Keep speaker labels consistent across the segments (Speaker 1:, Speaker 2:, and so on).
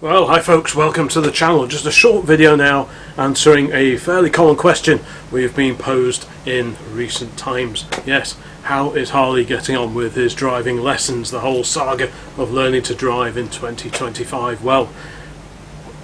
Speaker 1: Well, hi folks, welcome to the channel. Just a short video now answering a fairly common question we've been posed in recent times. Yes, how is Harley getting on with his driving lessons, the whole saga of learning to drive in 2025? Well,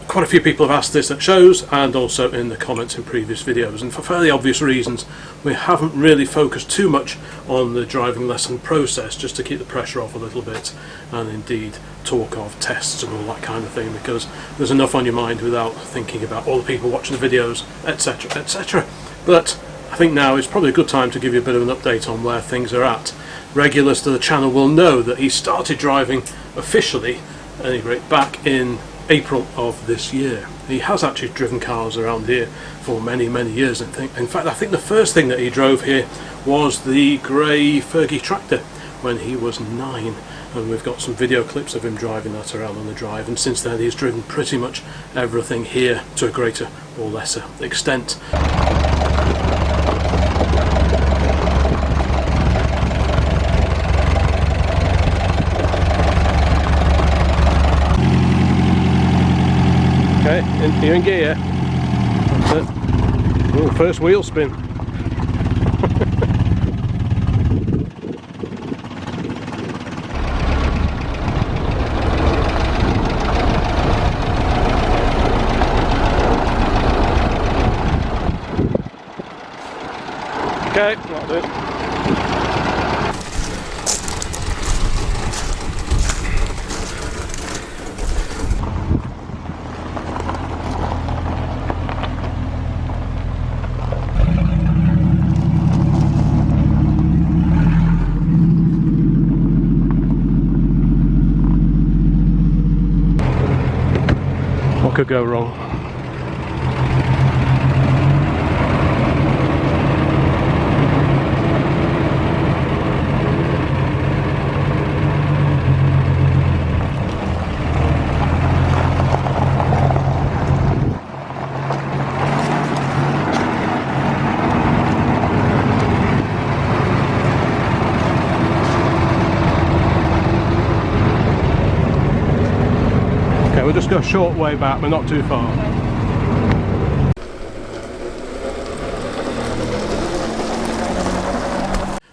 Speaker 1: quite a few people have asked this at shows and also in the comments in previous videos, and for fairly obvious reasons we haven't really focused too much on the driving lesson process, just to keep the pressure off a little bit and indeed talk of tests and all that kind of thing, because there's enough on your mind without thinking about all the people watching the videos, etc, etc. But I think now is probably a good time to give you a bit of an update on where things are at. Regulars to the channel will know that he started driving officially, at any rate, back in April of this year. He has actually driven cars around here for many years. In fact, I think the first thing that he drove here was the grey Fergie tractor when he was 9, and we've got some video clips of him driving that around on the drive, and since then he's driven pretty much everything here to a greater or lesser extent. Okay, you're in gear. That's it. Ooh, first wheel spin. Okay, that'll do it. What could go wrong? We'll just go a short way back, but not too far.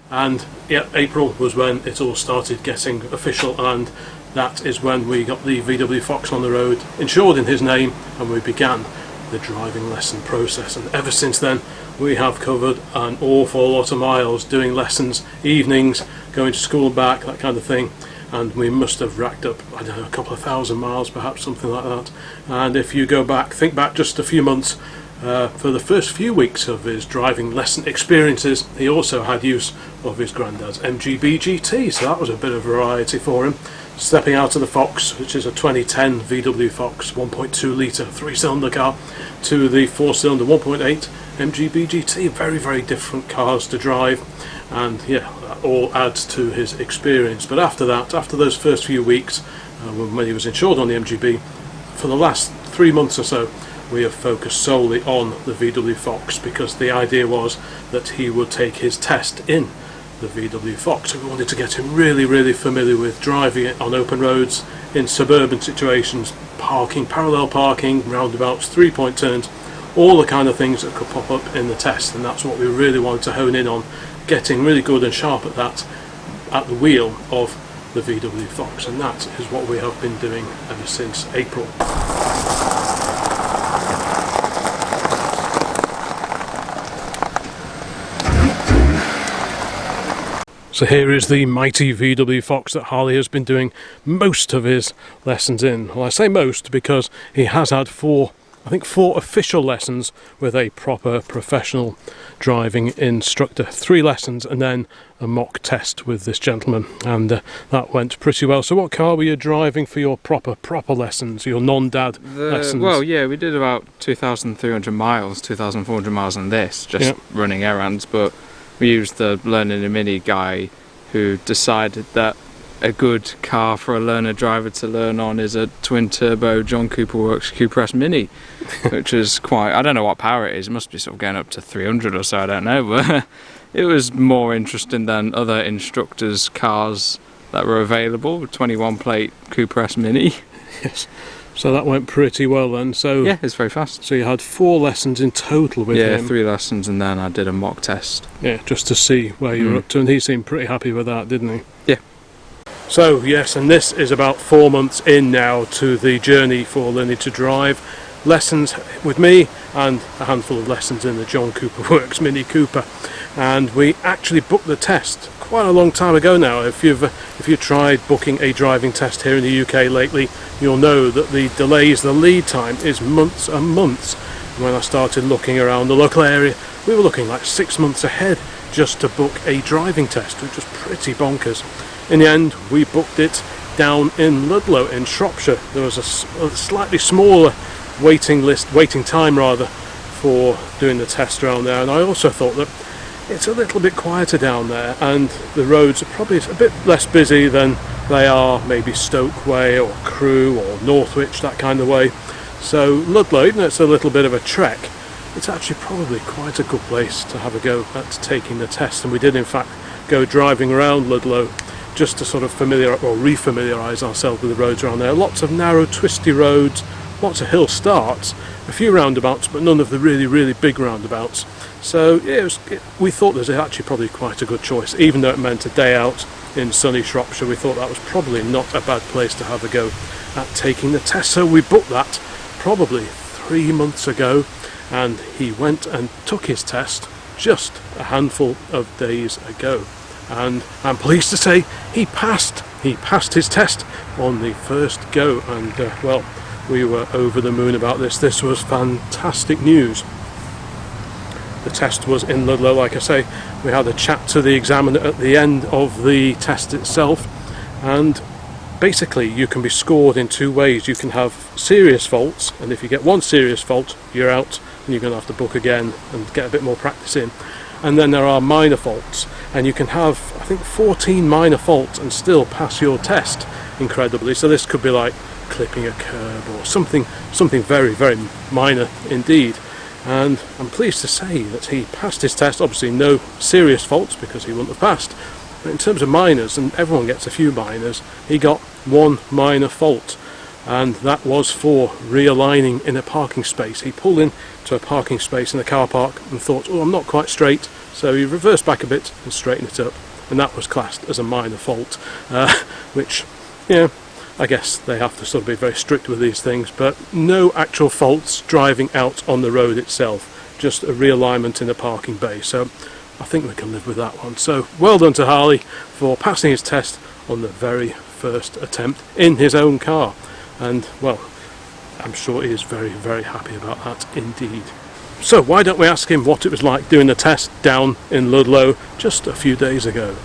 Speaker 1: And yeah, April was when it all started getting official, and that is when we got the VW Fox on the road, insured in his name, and we began the driving lesson process. And ever since then we have covered an awful lot of miles doing lessons, evenings, going to school and back, that kind of thing. And we must have racked up, I don't know, a couple of thousand miles, perhaps, something like that. And if you go back, think back just a few months, for the first few weeks of his driving lesson experiences, he also had use of his granddad's MGB GT, so that was a bit of variety for him. Stepping out of the Fox, which is a 2010 VW Fox 1.2 litre 3-cylinder car, to the 4-cylinder 1.8 MGB GT, very different cars to drive. And yeah, that all adds to his experience. But after that, after those first few weeks, when he was insured on the MGB, for the last 3 months or so, we have focused solely on the VW Fox, because the idea was that he would take his test in the VW Fox. So we wanted to get him really familiar with driving it on open roads, in suburban situations, parking, parallel parking, roundabouts, 3-point turns, all the kind of things that could pop up in the test. And that's what we really wanted to hone in on, getting really good and sharp at that at the wheel of the VW Fox, and that is what we have been doing ever since April. So here is the mighty VW Fox that Harley has been doing most of his lessons in. Well, I say most because he has had four official lessons with a proper professional driving instructor. 3 lessons and then a mock test with this gentleman, and that went pretty well. So what car were you driving for your proper lessons, your non-dad lessons?
Speaker 2: Well, yeah, we did about 2,300 miles, 2,400 miles on this, just running errands, but we used the Learning a Mini guy who decided that a good car for a learner driver to learn on is a twin turbo John Cooper Works Cooper S Mini, which is quite, I don't know what power it is, it must be sort of going up to 300 or so, I don't know, but it was more interesting than other instructors' cars that were available. 21 plate Cooper S Mini.
Speaker 1: Yes. So that went pretty well then. So
Speaker 2: Yeah, it's very fast.
Speaker 1: So you had 4 lessons in total with him.
Speaker 2: 3 lessons, and then I did a mock test.
Speaker 1: Yeah, just to see where you were up to, and he seemed pretty happy with that, didn't he?
Speaker 2: Yeah.
Speaker 1: So yes, and this is about 4 months in now to the journey for learning to drive. Lessons with me and a handful of lessons in the John Cooper Works Mini Cooper, and we actually booked the test quite a long time ago now. If you've tried booking a driving test here in the UK lately, you'll know that the delays, the lead time is months and months. When I started looking around the local area, we were looking like 6 months ahead just to book a driving test, which was pretty bonkers. In the end, we booked it down in Ludlow in Shropshire. There was a slightly smaller waiting time for doing the test around there, and I also thought that it's a little bit quieter down there, and the roads are probably a bit less busy than they are maybe Stoke Way or Crewe or Northwich, that kind of way. So Ludlow, even though it's a little bit of a trek, it's actually probably quite a good place to have a go at taking the test. And we did in fact go driving around Ludlow just to sort of re-familiarise ourselves with the roads around there. Lots of narrow twisty roads, lots of hill starts, a few roundabouts, but none of the really, really big roundabouts. So yeah, we thought there's actually probably quite a good choice. Even though it meant a day out in sunny Shropshire, we thought that was probably not a bad place to have a go at taking the test. So we booked that probably 3 months ago, and he went and took his test just a handful of days ago. And I'm pleased to say he passed his test on the first go, and well, we were over the moon about this. This was fantastic news. The test was in Ludlow, like I say. We had a chat to the examiner at the end of the test itself, and basically you can be scored in 2 ways. You can have serious faults, and if you get 1 serious fault, you're out, and you're going to have to book again and get a bit more practice in. And then there are minor faults, and you can have, I think, 14 minor faults and still pass your test, incredibly. So this could be like clipping a curb or something very, very minor indeed. And I'm pleased to say that he passed his test. Obviously no serious faults because he wouldn't have passed. But in terms of minors, and everyone gets a few minors, he got 1 minor fault, and that was for realigning in a parking space. He pulled into a parking space in a car park and thought, oh, I'm not quite straight, so he reversed back a bit and straightened it up, and that was classed as a minor fault, which, yeah, I guess they have to sort of be very strict with these things, but no actual faults driving out on the road itself, just a realignment in a parking bay. So I think we can live with that one. So well done to Harley for passing his test on the very first attempt in his own car, and well, I'm sure he is very, very happy about that indeed. So why don't we ask him what it was like doing the test down in Ludlow just a few days ago.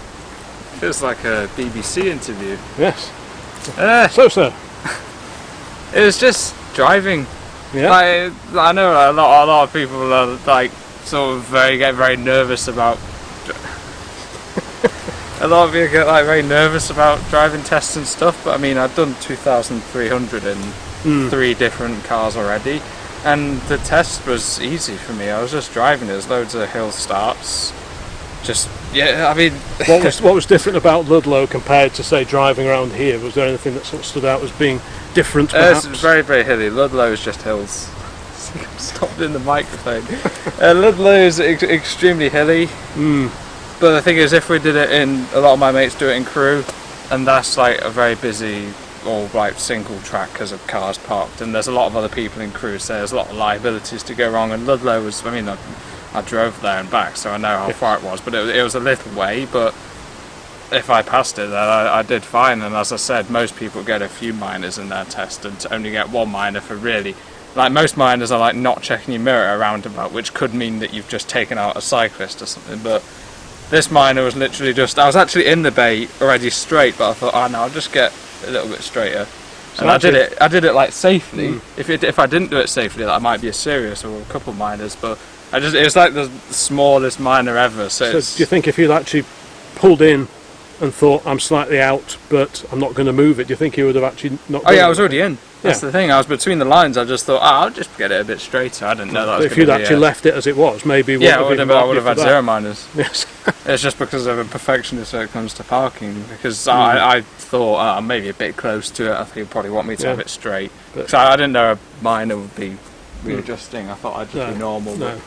Speaker 2: Feels like a BBC interview.
Speaker 1: Yes.
Speaker 2: So sir, it was just driving.
Speaker 1: Yeah.
Speaker 2: I know a lot of people are like sort of get very nervous about. A lot of people get like very nervous about driving tests and stuff, but I mean, I've done 2,300 in 3 different cars already, and the test was easy for me. I was just driving. There's loads of hill starts. Just yeah, I mean,
Speaker 1: what was different about Ludlow compared to say driving around here? Was there anything that sort of stood out as being different? Perhaps?
Speaker 2: It's very, very hilly. Ludlow is just hills. I'm stopped in the microphone. Ludlow is extremely hilly. But the thing is, if we did it in, a lot of my mates do it in Crewe, and that's like a very busy or like single track because of cars parked, and there's a lot of other people in Crewe, so there's a lot of liabilities to go wrong. And Ludlow was, I mean, I drove there and back, so I know how far it was, but it was a little way. But if I passed it, then I did fine. And as I said, most people get a few minors in their test, and to only get 1 minor for really, like most minors are like not checking your mirror at a roundabout, which could mean that you've just taken out a cyclist or something. But this minor was literally just, I was actually in the bay already straight, but I thought, oh no, I'll just get a little bit straighter. So and I did it like safely. If I didn't do it safely, that might be a serious or a couple minors, but it was like the smallest minor ever. So
Speaker 1: do you think if you'd actually pulled in and thought, I'm slightly out, but I'm not going to move it, do you think he would have actually not?
Speaker 2: Oh yeah, I was already in. That's the thing. I was between the lines. I just thought, I'll just get it a bit straighter. I didn't know that.
Speaker 1: If you'd actually left it as it was, maybe
Speaker 2: I would have had 0 minors.
Speaker 1: Yes.
Speaker 2: It's just because I'm a perfectionist when it comes to parking. Because I thought maybe a bit close to it. I think you'd probably want me to have it straight. Because I didn't know a minor would be readjusting. I thought I'd just be normal.
Speaker 1: No.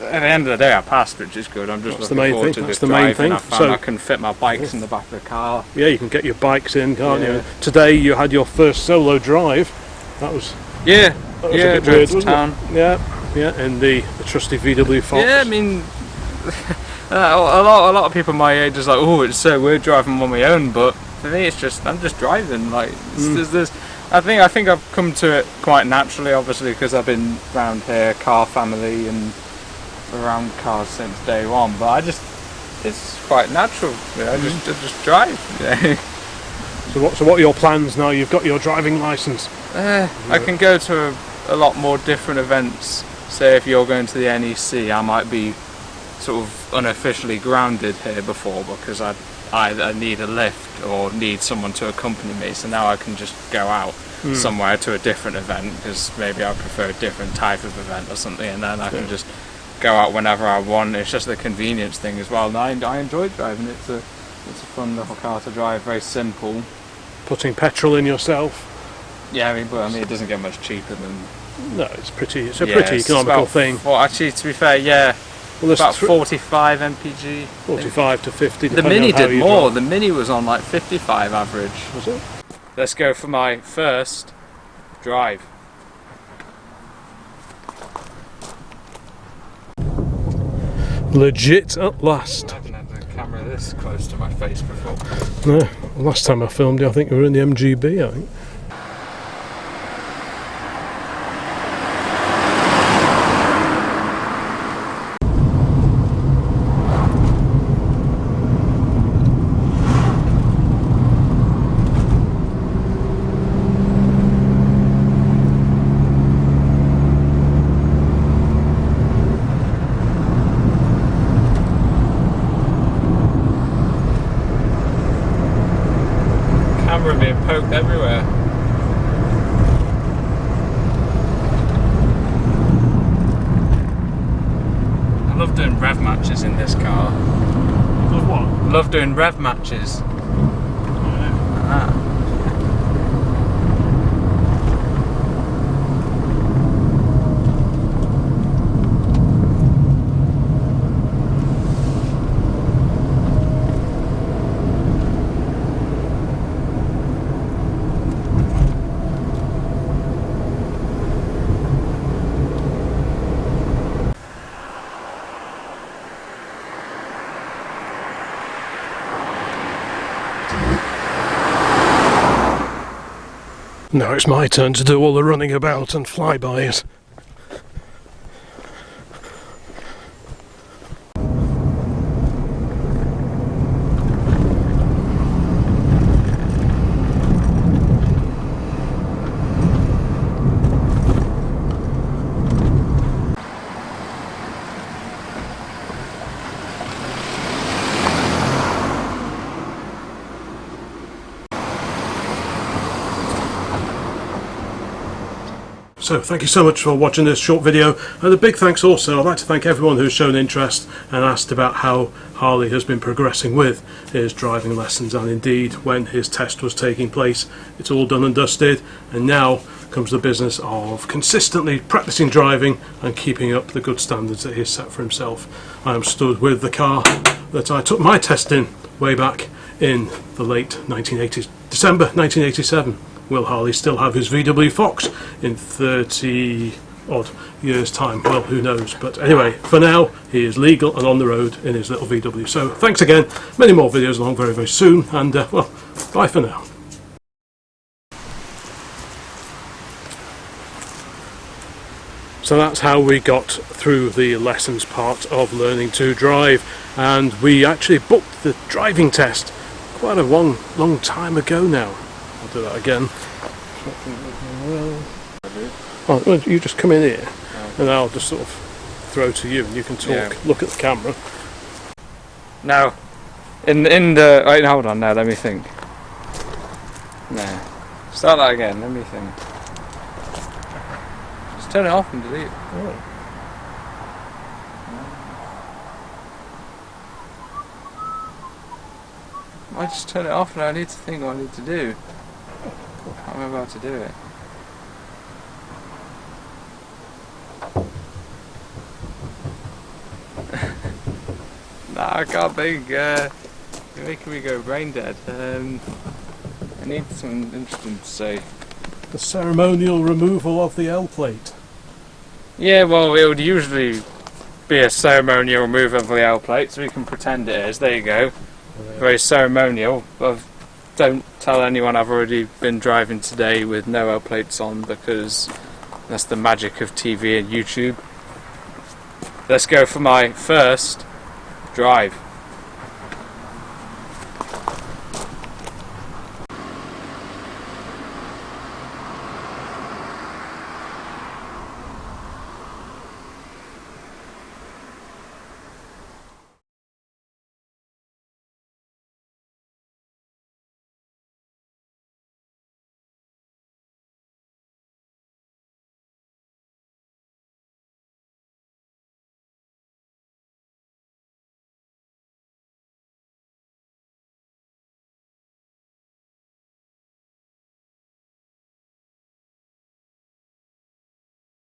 Speaker 2: At the end of the day, I passed, which is good. I'm just looking forward to this drive, and I found I can fit my bikes in the back of the car.
Speaker 1: Yeah, you can get your bikes in, can't you? Today you had your first solo drive. That was a bit weird, wasn't
Speaker 2: town.
Speaker 1: it? Yeah, in the trusty VW Fox.
Speaker 2: Yeah, I mean, a lot of people my age is like, oh, it's so weird driving on my own, but for me, it's just I'm just driving. Like, there's I think I've come to it quite naturally, obviously, because I've been around here, car family, and around cars since day one. But it's quite natural. I just drive.
Speaker 1: So what are your plans now? You've got your driving license.
Speaker 2: I can go to a lot more different events. Say if you're going to the NEC, I might be sort of unofficially grounded here before because I either need a lift or need someone to accompany me. So now I can just go out somewhere to a different event because maybe I prefer a different type of event or something, and then I can just go out whenever I want. It's just the convenience thing as well. And I enjoy driving. It's a fun little car to drive. Very simple. Putting
Speaker 1: petrol in yourself.
Speaker 2: Yeah, I mean it doesn't get much cheaper than.
Speaker 1: No, it's a pretty economical thing.
Speaker 2: Well, actually, to be fair, well, about 45 mpg.
Speaker 1: 45 to 50.
Speaker 2: The Mini did more. The Mini was on like 55 average.
Speaker 1: Was it?
Speaker 2: Let's go for my first drive.
Speaker 1: Legit at last.
Speaker 2: I haven't had the camera this close to my face before.
Speaker 1: No, last time I filmed you, I think we were in the MGB, I think.
Speaker 2: Being poked everywhere. I love doing rev matches in this car.
Speaker 1: Love what?
Speaker 2: Love doing rev matches.
Speaker 1: Now it's my turn to do all the running about and flybys. So thank you so much for watching this short video, and a big thanks also, I'd like to thank everyone who's shown interest and asked about how Harley has been progressing with his driving lessons, and indeed when his test was taking place. It's all done and dusted, and now comes the business of consistently practicing driving and keeping up the good standards that he's set for himself. I am stood with the car that I took my test in way back in the late 1980s, December 1987. Will Harley still have his VW Fox in 30 odd years time? Well, who knows, but anyway, for now he is legal and on the road in his little VW. So thanks again, many more videos along very, very soon, and well, bye for now. So that's how we got through the lessons part of learning to drive, and we actually booked the driving test quite a long time ago now. I'll do that again. Oh, well, you just come in here, and I'll just sort of throw to you, and you can talk, look at the camera.
Speaker 2: Now, in the... Wait, hold on now, let me think. No. Start that again, let me think. Just turn it off and delete it.
Speaker 1: Oh.
Speaker 2: I just turn it off and I need to think what I need to do. I can't remember how to do it. Nah, I can't think. You're making me go brain dead. I need something interesting to say.
Speaker 1: The ceremonial removal of the L plate.
Speaker 2: Yeah, well, it would usually be a ceremonial removal of the L plate, so we can pretend it is. There you go. Very ceremonial. Don't tell anyone I've already been driving today with no L plates on, because that's the magic of TV and YouTube. Let's go for my first drive.